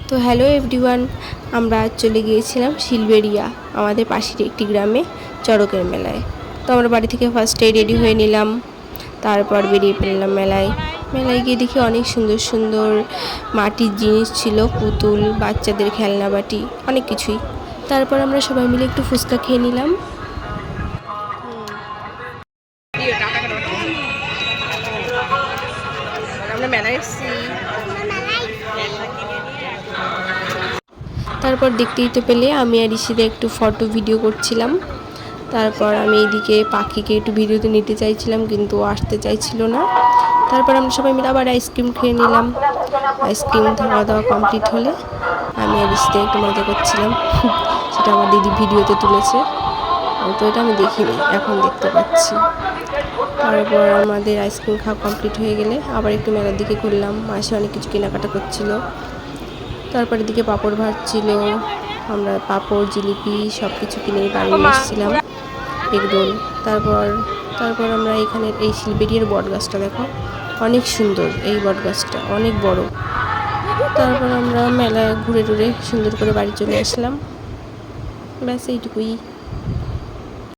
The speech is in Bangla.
তো হ্যালো এভরিওয়ান, আমরা আজ চলে গিয়েছিলাম শিলবেড়িয়া, আমাদের পাশের একটি গ্রামে চড়কের মেলায়। তো আমরা বাড়ি থেকে ফার্স্টে রেডি হয়ে নিলাম, তারপর বেরিয়ে পড়লাম মেলায়। মেলায় গিয়ে দেখি অনেক সুন্দর সুন্দর মাটির জিনিস ছিল, পুতুল, বাচ্চাদের খেলনা বাটি, অনেক কিছুই। তারপর আমরা সবাই মিলে একটু ফুচকা খেয়ে নিলাম। আমরা মেলায় এসেছি। তারপর দেখতেই তো পেলে আমি আর ঋষিদা একটু ফটো ভিডিও করছিলাম। তারপর আমি এইদিকে পাখিকে একটু ভিডিওতে নিতে চাইছিলাম, কিন্তু আসতে চাইছিল না। তারপর আমরা সবাই মিলে আবার আইসক্রিম খেয়ে নিলাম। আইসক্রিম খাওয়া দাওয়া কমপ্লিট হলে আমি আর ঋষিদা একটু মজা করছিলাম। সেটা আমার দিদি ভিডিওতে তুলেছে, তো এটা আমি দেখিনি, এখন দেখতে পাচ্ছি। তারপর আমাদের আইসক্রিম খাওয়া কমপ্লিট হয়ে গেলে আবার একটু মেলার দিকে ঘুরলাম। মাসে অনেক কিছু কেনাকাটা করছিল। তারপর এদিকে পাঁপড় ভাজছিল, আমরা পাঁপড়, জিলিপি সব কিছু কিনে বাড়ি নিয়ে এসেছিলাম, এগরোল। তারপর আমরা এখানের এই শিলবেড়িয়ার বট গাছটা দেখো, অনেক সুন্দর, এই বট গাছটা অনেক বড়। তারপর আমরা মেলা ঘুরে টুরে সুন্দর করে বাড়ি চলে আসলাম। ব্যাস এইটুকুই।